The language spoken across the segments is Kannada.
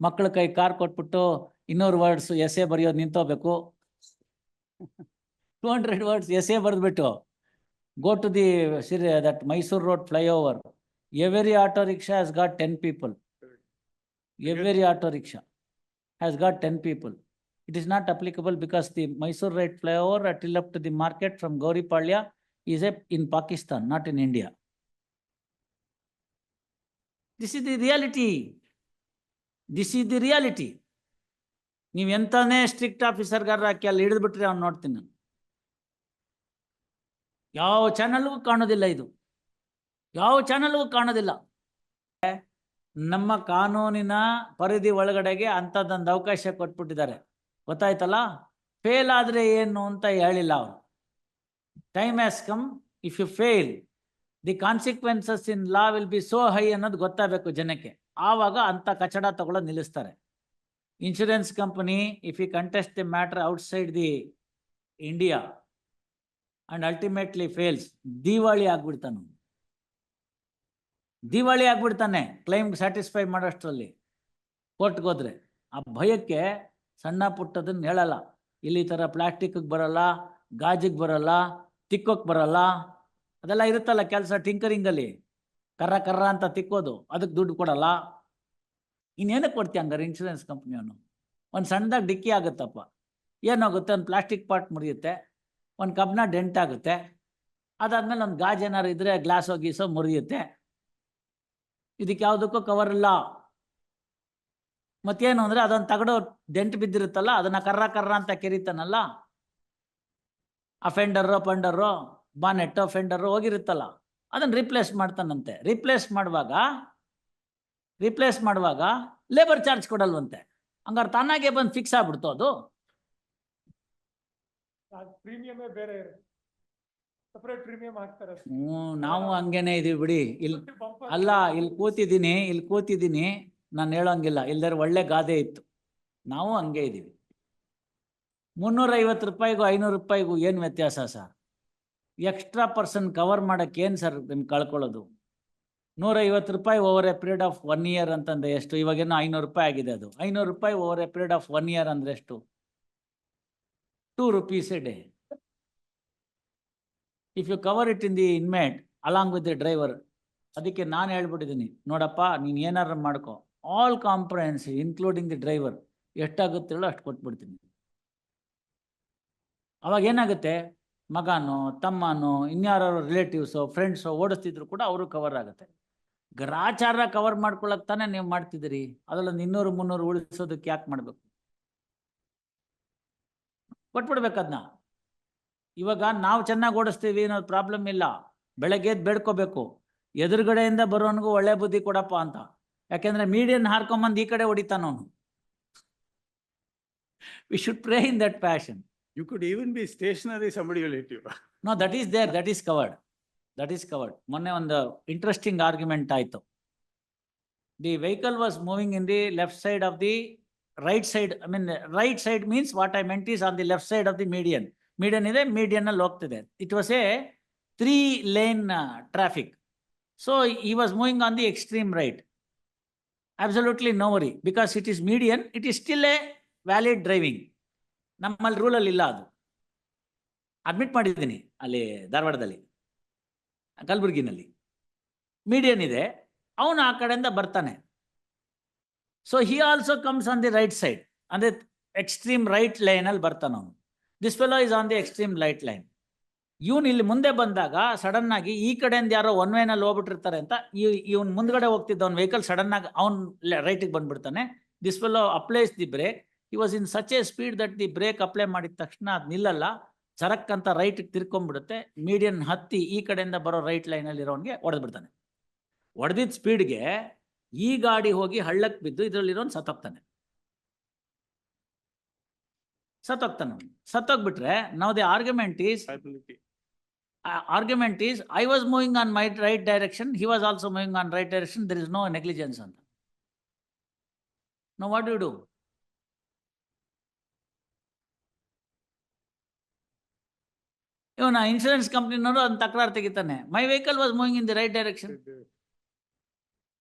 ಮಕ್ಕಳ ಕೈ ಕಾರ್ ಕೊಟ್ಬಿಟ್ಟು 200 ವರ್ಡ್ಸ್ ಎಸೆ ಬರೆಯೋದು ನಿಂತೋಗ್ಬೇಕು. 200 words ಎಸೆ ಬರೆದ್ಬಿಟ್ಟು go to that Mysore Road flyover. Every auto rickshaw has got 10 people. Every auto rickshaw has got 10 people. It is not applicable because the Mysore Road flyover till up to the market from Gauripalya is in Pakistan, not in India. This is the reality. This is the reality. ನೀವು ಎಂತಾನೇ ಸ್ಟ್ರಿಕ್ಟ್ ಆಫೀಸರ್ಗಾರ ಹಾಕಿ ಅಲ್ಲಿ ಹಿಡಿದ್ಬಿಟ್ರೆ ಅವ್ನು ನೋಡ್ತೀನಿ ನಾನು. ಯಾವ ಚಾನಲ್ಗೂ ಕಾಣೋದಿಲ್ಲ ಇದು, ಯಾವ ಚಾನಲ್ಗೂ ಕಾಣೋದಿಲ್ಲ. ನಮ್ಮ ಕಾನೂನಿನ ಪರಿಧಿ ಒಳಗಡೆಗೆ ಅಂಥದ್ದೊಂದು ಅವಕಾಶ ಕೊಟ್ಬಿಟ್ಟಿದ್ದಾರೆ. ಗೊತ್ತಾಯ್ತಲ್ಲ? ಫೇಲ್ ಆದರೆ ಏನು ಅಂತ ಹೇಳಿಲ್ಲ ಅವರು. Time has come, if you fail the consequences in law will be so high ಅನ್ನೋದು ಗೊತ್ತಾಗಬೇಕು ಜನಕ್ಕೆ. ಆವಾಗ ಅಂಥ ಕಚಡ ತಗೊಳ್ಳೋದು ನಿಲ್ಲಿಸ್ತಾರೆ. Insurance company if you contest the matter outside the India and ultimately fails, ದಿವಾಳಿ ಆಗ್ಬಿಡ್ತಾನೆ. ದಿವಾಳಿ ಆಗ್ಬಿಡ್ತಾನೆ ಕ್ಲೈಮ್ ಸ್ಯಾಟಿಸ್ಫೈ ಮಾಡೋಷ್ಟರಲ್ಲಿ ಕೋರ್ಟ್ಗೆ ಹೋದ್ರೆ. ಆ ಭಯಕ್ಕೆ ಸಣ್ಣ ಪುಟ್ಟದನ್ನು ಹೇಳಲ್ಲ. ಇಲ್ಲಿ ಈ ಥರ ಪ್ಲಾಸ್ಟಿಕ್ಗೆ ಬರಲ್ಲ, ಗಾಜಿಗೆ ಬರಲ್ಲ, ತಿಕ್ಕೋಕ್ ಬರಲ್ಲ, ಅದೆಲ್ಲ ಇರುತ್ತಲ್ಲ ಕೆಲಸ ಟಿಂಕರಿಂಗಲ್ಲಿ, ಕರ್ರ ಕರ್ರ ಅಂತ ತಿಕ್ಕೋದು, ಅದಕ್ಕೆ ದುಡ್ಡು ಕೊಡಲ್ಲ. ಇನ್ನೇನಕ್ಕೆ ಕೊಡ್ತೀಯ ಹಂಗಾರೆ ಇನ್ಶೂರೆನ್ಸ್ ಕಂಪ್ನಿಯವನು? ಒಂದು ಸಣ್ಣದಾಗಿ ಡಿಕ್ಕಿ ಆಗುತ್ತಪ್ಪ, ಏನಾಗುತ್ತೆ, ಒಂದು ಪ್ಲಾಸ್ಟಿಕ್ ಪಾರ್ಟ್ ಮುರಿಯುತ್ತೆ, ಒಂದು ಕಬ್ನ ಡೆಂಟ್ ಆಗುತ್ತೆ, ಅದಾದ್ಮೇಲೆ ಒಂದು ಗಾಜು ಏನಾರು ಇದ್ರೆ ಗ್ಲಾಸೋ ಗೀಸೋ ಮುರಿಯುತ್ತೆ. ಇದಕ್ಕೆ ಯಾವುದಕ್ಕೂ ಕವರ್ ಇಲ್ಲ. ಮತ್ತೇನು ಅಂದರೆ ಅದನ್ನು ತಗಡೋ ಡೆಂಟ್ ಬಿದ್ದಿರುತ್ತಲ್ಲ, ಅದನ್ನು ಕರ್ರ ಕರ್ರ ಅಂತ ಕೆರಿತಾನಲ್ಲ, ಆ ಫೆಂಡರು ಬಾನೆಟ್ಟೋ ಫೆಂಡರು ಹೋಗಿರುತ್ತಲ್ಲ, ಅದನ್ನು ರಿಪ್ಲೇಸ್ ಮಾಡ್ತಾನಂತೆ. ರಿಪ್ಲೇಸ್ ಮಾಡುವಾಗ ಲೇಬರ್ ಚಾರ್ಜ್ ಕೊಡಲ್ವಂತೆ. ಹಂಗಾರೆ ತಾನಾಗೆ ಬಂದು ಫಿಕ್ಸ್ ಆಗ್ಬಿಡ್ತು ಅದು. ನಾವು ಹಂಗೇನೆ ಇದೀವಿ ಬಿಡಿ. ಇಲ್ಲಿ ಕೂತಿದ್ದೀನಿ ನಾನು ಹೇಳೋಂಗಿಲ್ಲ, ಇಲ್ದಾರೆ ಒಳ್ಳೆ ಗಾದೆ ಇತ್ತು. ನಾವು ಹಂಗೆ ಇದೀವಿ. 350 ರೂಪಾಯಿಗೂ 500 ರೂಪಾಯಿಗೂ ಏನು ವ್ಯತ್ಯಾಸ ಸರ್? ಎಕ್ಸ್ಟ್ರಾ ಪರ್ಸನ್ ಕವರ್ ಮಾಡೋಕ್ಕೆ ಏನು ಸರ್ ನಿಮ್ಗೆ ಕಳ್ಕೊಳ್ಳೋದು? 150 ರೂಪಾಯಿ over a period of 1 year ಅಂತಂದ್ರೆ ಎಷ್ಟು? ಇವಾಗೇನೋ 500 ರೂಪಾಯಿ ಆಗಿದೆ. ಅದು 500 ರೂಪಾಯಿ over a period of 1 year ಅಂದರೆ ಎಷ್ಟು? 2 rupees a day. If you cover it in the inmate along with the driver. ಅದಕ್ಕೆ ನಾನು ಹೇಳ್ಬಿಟ್ಟಿದ್ದೀನಿ, ನೋಡಪ್ಪ ನೀನು ಏನಾರು ಮಾಡ್ಕೊ, all comprehensive including the driver ಎಷ್ಟಾಗುತ್ತೆ ಹೇಳೋ ಅಷ್ಟು ಕೊಟ್ಬಿಡ್ತೀನಿ. ಅವಾಗ ಏನಾಗುತ್ತೆ, ಮಗನೋ ತಮ್ಮನೋ ಇನ್ಯಾರೋ ರಿಲೇಟಿವ್ಸೋ ಫ್ರೆಂಡ್ಸೋ ಓಡಿಸ್ತಿದ್ರು ಕೂಡ ಅವರು ಕವರ್ ಆಗುತ್ತೆ. ಗ್ರಾಚಾರ ಕವರ್ ಮಾಡ್ಕೊಳಕ್ ತಾನೇ ನೀವು ಮಾಡ್ತಿದ್ದೀರಿ. ಅದರಲ್ಲೊಂದು 200-300 ಉಳಿಸೋದಕ್ಕೆ ಯಾಕೆ ಮಾಡಬೇಕು? ಕೊಟ್ಬಿಡ್ಬೇಕದನ್ನ. ಇವಾಗ ನಾವು ಚೆನ್ನಾಗಿ ಓಡಿಸ್ತೀವಿ ಅನ್ನೋದು ಪ್ರಾಬ್ಲಮ್ ಇಲ್ಲ. ಬೆಳಗ್ಗೆ ಎದ್ದು ಬೇಡ್ಕೋಬೇಕು, ಎದುರುಗಡೆಯಿಂದ ಬರೋನ್ಗೂ ಒಳ್ಳೆ ಬುದ್ಧಿ ಕೊಡಪ್ಪ ಅಂತ. ಯಾಕೆಂದ್ರೆ ಮೀಡಿಯನ್ ಹಾರ್ಕೊಂಬಂದು ಈ ಕಡೆ ಹೊಡಿತಾನವನು. We should pray in that passion. You could even be stationary, somebody will hit you. No, that is there, that is covered. ಮೊನ್ನೆ ಒಂದು ಇಂಟ್ರೆಸ್ಟಿಂಗ್ ಆರ್ಗ್ಯುಮೆಂಟ್ ಆಯಿತು. The vehicle was moving in the left side of the right side. Right side means what I made is on the left side of the median ಇದೆ, ಮೀಡಿಯನ್ನಲ್ಲಿ ಹೋಗ್ತಿದೆ. It was A 3-lane traffic. So he was moving on the extreme right. Absolutely no worry, because it is median, it is still a valid driving. ನಮ್ಮಲ್ಲಿ ರೂಲಲ್ಲಿ ಇಲ್ಲ ಅದು. ಅಡ್ಮಿಟ್ ಮಾಡಿದ್ದೀನಿ ಅಲ್ಲಿ ಧಾರವಾಡದಲ್ಲಿ, ಕಲಬುರ್ಗಿನಲ್ಲಿ ಮೀಡಿಯನ್ ಇದೆ, ಅವನು ಆ ಕಡೆಯಿಂದ ಬರ್ತಾನೆ. So he also comes on the right side, ಅಂದರೆ ಎಕ್ಸ್ಟ್ರೀಮ್ ರೈಟ್ ಲೈನಲ್ಲಿ ಬರ್ತಾನೆ ಅವನು. This fellow is on the extreme right line. ಇವನು ಇಲ್ಲಿ ಮುಂದೆ ಬಂದಾಗ ಸಡನ್ ಆಗಿ ಈ ಕಡೆಯಿಂದ ಯಾರೋ ಒನ್ ವೇನಲ್ಲಿ ಹೋಗ್ಬಿಟ್ಟಿರ್ತಾರೆ ಅಂತ ಇವನು ಮುಂದ್ಗಡೆ ಹೋಗ್ತಿದ್ದ ಅವ್ನ ವೆಹಿಕಲ್ ಸಡನ್ ಆಗಿ ಅವ್ನು ರೈಟಿಗೆ ಬಂದ್ಬಿಡ್ತಾನೆ. This fellow applies the brake. He was in such a speed that the brake apply ಮಾಡಿದ ತಕ್ಷಣ ಅದು ನಿಲ್ಲಲ್ಲ, ಸರಕ್ ಅಂತ ರೈಟಿಗೆ ತಿರ್ಕೊಂಡ್ಬಿಡುತ್ತೆ. ಮೀಡಿಯನ್ ಹತ್ತಿ ಈ ಕಡೆಯಿಂದ ಬರೋ ರೈಟ್ ಲೈನಲ್ಲಿ ಇರೋನ್ಗೆ ಹೊಡೆದ್ಬಿಡ್ತಾನೆ. ಹೊಡೆದಿದ್ದ ಸ್ಪೀಡ್ಗೆ ಈ ಗಾಡಿ ಹೋಗಿ ಹಳ್ಳಕ್ಕೆ ಬಿದ್ದು ಇದರಲ್ಲಿರೋನು ಸತ್ತೋಗ್ತಾನೆ. ಸತ್ತೋಗ್ಬಿಟ್ರೆ ನಾವು the argument is I was moving on my right direction, he was also moving on right direction, there is no negligence ಅಂತ. No, what do you do? ಇವನ ಇನ್ಶೂರೆನ್ಸ್ ಕಂಪ್ನಿನವರು ಅದನ್ನ ತಕರಾರು ತೆಗಿತಾನೆ. My vehicle was moving in the right direction.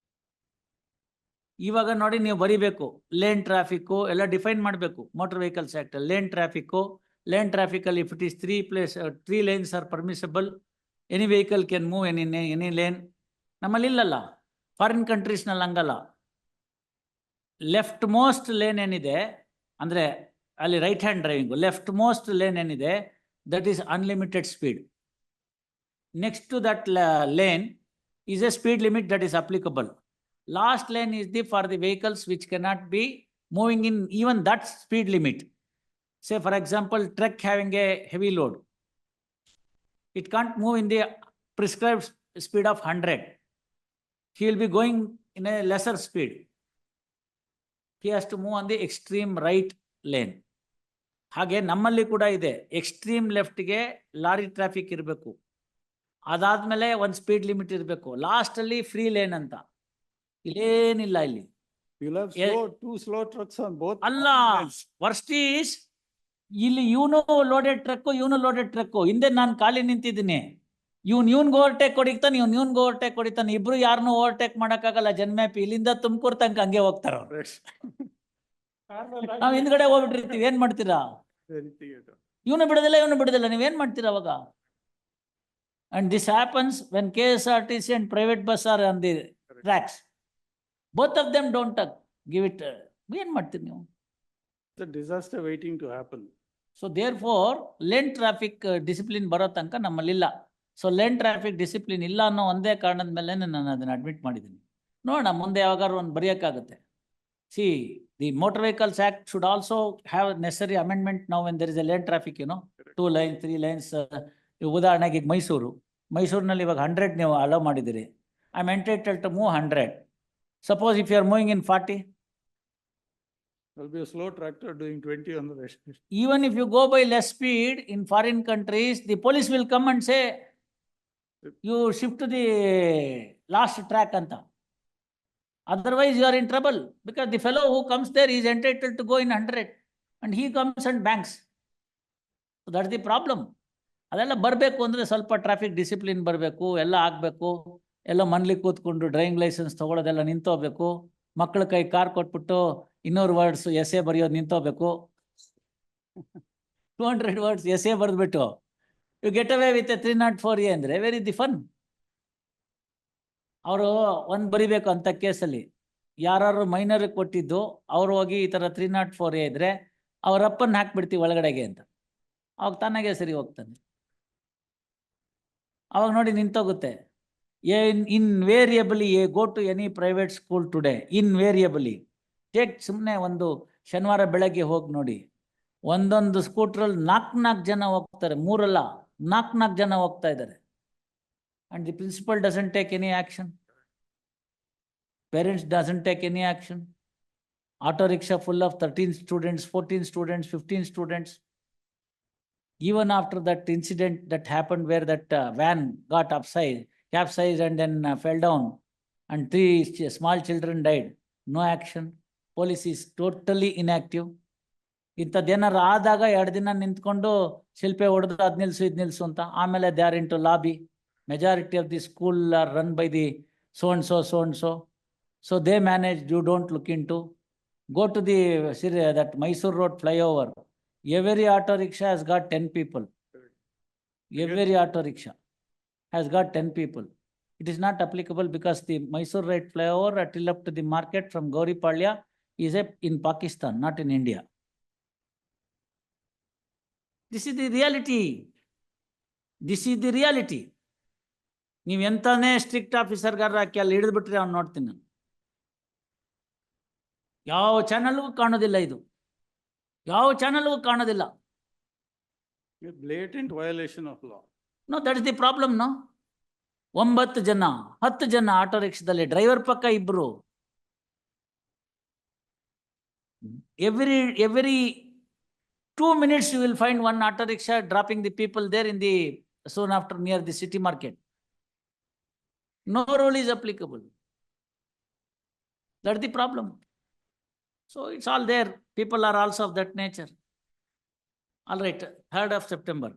ಇವಾಗ ನೋಡಿ ನೀವು ಬರಿಬೇಕು ಲೇನ್ ಟ್ರಾಫಿಕ್ ಎಲ್ಲ ಡಿಫೈನ್ ಮಾಡಬೇಕು motor vehicles act lane traffic ಅಲ್ಲಿ if it is 3 lanes are permissible any vehicle can move any lane. ನಮ್ಮಲ್ಲಿ ಇಲ್ಲಲ್ಲ, ಫಾರಿನ್ ಕಂಟ್ರೀಸ್ನಲ್ಲಿ ಹಂಗಲ್ಲ. ಲೆಫ್ಟ್ ಮೋಸ್ಟ್ ಲೇನ್ ಏನಿದೆ ಅಂದ್ರೆ ಅಲ್ಲಿ right hand driving, left most lane ಏನಿದೆ that is unlimited speed. Next to that lane is a speed limit that is applicable. Last lane is for the vehicles which cannot be moving in even that speed limit. Say for example, truck having a heavy load. It can't move in the prescribed speed of 100. He will be going in a lesser speed. He has to move on the extreme right lane. ಹಾಗೆ ನಮ್ಮಲ್ಲಿ ಕೂಡ ಇದೆ, ಎಕ್ಸ್ಟ್ರೀಮ್ ಲೆಫ್ಟ್ಗೆ ಲಾರಿ ಟ್ರಾಫಿಕ್ ಇರಬೇಕು, ಅದಾದ್ಮೇಲೆ ಒಂದು ಸ್ಪೀಡ್ ಲಿಮಿಟ್ ಇರಬೇಕು, ಲಾಸ್ಟ್ ಅಲ್ಲಿ ಫ್ರೀ ಲೇನ್ ಅಂತ. ಇಲ್ಲೇನಿಲ್ಲ ಇಲ್ಲಿ. You'll have two slow trucks on both. ಅಲ್ಲ, ವರ್ಸ್ಟ್ ಈಸ್ ಇಲ್ಲಿ ಇವನು ಲೋಡೆಡ್ ಟ್ರಕ್, ಇವನು ಲೋಡೆಡ್ ಟ್ರಕ್, ಹಿಂದೆ ನಾನು ಖಾಲಿ ನಿಂತಿದ್ದೀನಿ, ಇವನ್ಗೆ ಓವರ್ಟೇಕ್ ಹೊಡಿತಾನೆ, ಇವನ್ಗೆ ಓವರ್ಟೇಕ್ ಹೊಡಿತಾನೆ, ಇಬ್ರು ಯಾರನ್ನೂ ಓವರ್ಟೇಕ್ ಮಾಡಕ್ಕಾಗಲ್ಲ. ಜನ್ಮ್ಯಾಪಿ ಇಲ್ಲಿಂದ ತುಮಕೂರು ತನಕ ಹಂಗೆ ಹೋಗ್ತಾರ. ನಾವ್ ಹಿಂದ್ಗಡೆ ಹೋಗ್ಬಿಟ್ಟಿರ್ತೀವಿ, ಏನ್ ಮಾಡ್ತೀರಾ? ಇವನು ಬಿಡೋದಿಲ್ಲ, ನೀವೇನ್ ಮಾಡ್ತೀರಾ ಅವಾಗ? And this happens when KSRTC and private bus are on the tracks. Both of them don't give it. ಏನ್ ಮಾಡ್ತೀರಿ ನೀವು? It's a disaster waiting to happen. So therefore, lane traffic discipline ಬರೋ ತನಕ ನಮ್ಮಲ್ಲಿಲ್ಲ. ಸೊ ಲೇನ್ ಟ್ರಾಫಿಕ್ ಡಿಸಿಪ್ಲಿನ್ ಇಲ್ಲ ಅನ್ನೋ ಒಂದೇ ಕಾರಣದ ಮೇಲೆ ನಾನು ಅದನ್ನ ಅಡ್ಮಿಟ್ ಮಾಡಿದ್ದೀನಿ. ನೋಡೋಣ ಮುಂದೆ ಯಾವಾಗಾರು ಒಂದು ಬರೆಯೋಕ್ಕಾಗುತ್ತೆ. See, the Motor Vehicles Act should also have necessary amendment now when there is a lane traffic, 2 lanes, 3 lanes. ಉದಾಹರಣೆಗೆ ಈಗ ಮೈಸೂರಿನಲ್ಲಿ ಇವಾಗ 100 ನೀವು ಅಲೋ ಮಾಡಿದಿರಿ. I am entitled to move 100. Suppose if you are moving in 40, There'll be a slow tractor doing 20 on the rest. even if you go by less speed in foreign countries, the police will come and say you shift to the last track anta. Otherwise you are in trouble, because the fellow who comes there is entitled to go in 100 and he comes and banks. So that's the problem. ಅದೆಲ್ಲ ಬರಬೇಕು ಅಂದರೆ ಸ್ವಲ್ಪ ಟ್ರಾಫಿಕ್ ಡಿಸಿಪ್ಲಿನ್ ಬರಬೇಕು, ಎಲ್ಲ ಆಗಬೇಕು. ಎಲ್ಲ ಮನೇಲಿ ಕೂತ್ಕೊಂಡು ಡ್ರೈವಿಂಗ್ ಲೈಸೆನ್ಸ್ ತೊಗೊಳೋದೆಲ್ಲ ನಿಂತೋಗ್ಬೇಕು. ಮಕ್ಕಳ ಕೈ ಕಾರ್ ಕೊಟ್ಬಿಟ್ಟು 200 ವರ್ಡ್ಸ್ ಎಸ್ಸೆ ಬರೆಯೋದು ನಿಂತೋಗ್ಬೇಕು. 200 ವರ್ಡ್ಸ್ ಎಸ್ಸೆ ಬರೆದ್ಬಿಟ್ಟು you get away with 304A ಅಂದರೆ ವೇರ್ ಇಸ್ ದಿ ಫನ್? ಅವರು ಒಂದು ಬರಿಬೇಕು ಅಂತ ಕೇಸಲ್ಲಿ, ಯಾರು ಮೈನರ್ ಕೊಟ್ಟಿದ್ದು ಅವ್ರು ಹೋಗಿ ಈ ಥರ 304A ಇದ್ರೆ ಅವರಪ್ಪನ್ನ ಹಾಕ್ಬಿಡ್ತೀವಿ ಒಳಗಡೆಗೆ ಅಂತ, ಅವಾಗ ತಾನಾಗೆ ಸರಿ ಹೋಗ್ತಾನೆ. ಅವಾಗ ನೋಡಿ ನಿಂತೋಗುತ್ತೆ. Invariably go to any private school today, invariably take. ಸುಮ್ಮನೆ ಒಂದು ಶನಿವಾರ ಬೆಳಗ್ಗೆ ಹೋಗಿ ನೋಡಿ, ಒಂದೊಂದು ಸ್ಕೂಟ್ರಲ್ಲಿ 4 ಜನ ಹೋಗ್ತಾರೆ, 3 ಅಲ್ಲ 4 ಜನ ಹೋಗ್ತಾ ಇದ್ದಾರೆ. And the principal doesn't take any action, parents doesn't take any action. Auto rickshaw full of 13 students, 14 students, 15 students. Even after that incident that happened where that van got capsized and then fell down and 3 small children died, no action. Police is totally inactive. ಇಂಥದ್ದೇನಾರು ಆದಾಗ 2 ದಿನ ನಿಂತ್ಕೊಂಡು ಶಿಲ್ಪೆ ಹೊಡೆದು ಅದು ನಿಲ್ಸು ಇದು ನಿಲ್ಸು ಅಂತ, ಆಮೇಲೆ they are in to lobby. Majority of the school are run by the so and so. So they manage, you don't look into. Go to the that Mysore Road flyover. Every auto rickshaw has got 10 people. Every auto rickshaw has got 10 people. It is not applicable because the Mysore Road flyover till up to the market from Gauripalya is in Pakistan, not in India. This is the reality. This is the reality. ನೀವು ಎಂತಾನೇ ಸ್ಟ್ರಿಕ್ಟ್ ಆಫೀಸರ್ಗಾರ ಹಾಕಿ ಅಲ್ಲಿ ಹಿಡಿದ್ಬಿಟ್ರೆ ಅವ್ನು ನೋಡ್ತೀನಿ ನಾನು. ಯಾವ ಚಾನಲ್ಗೂ ಕಾಣೋದಿಲ್ಲ ಇದು, ಯಾವ ಚಾನಲ್ಗೂ ಕಾಣೋದಿಲ್ಲ. Blatant violation of law. No, that is the problem. No, 9 ಜನ 10 ಜನ ಆಟೋ ರಿಕ್ಷಾದಲ್ಲಿ, ಡ್ರೈವರ್ ಪಕ್ಕ 2. Every 2 minutes you will find one auto rickshaw dropping the people there in the soon after near the city market. No rule is applicable. That's the problem. So it's all there. People are also of that nature. All right, 3rd of September.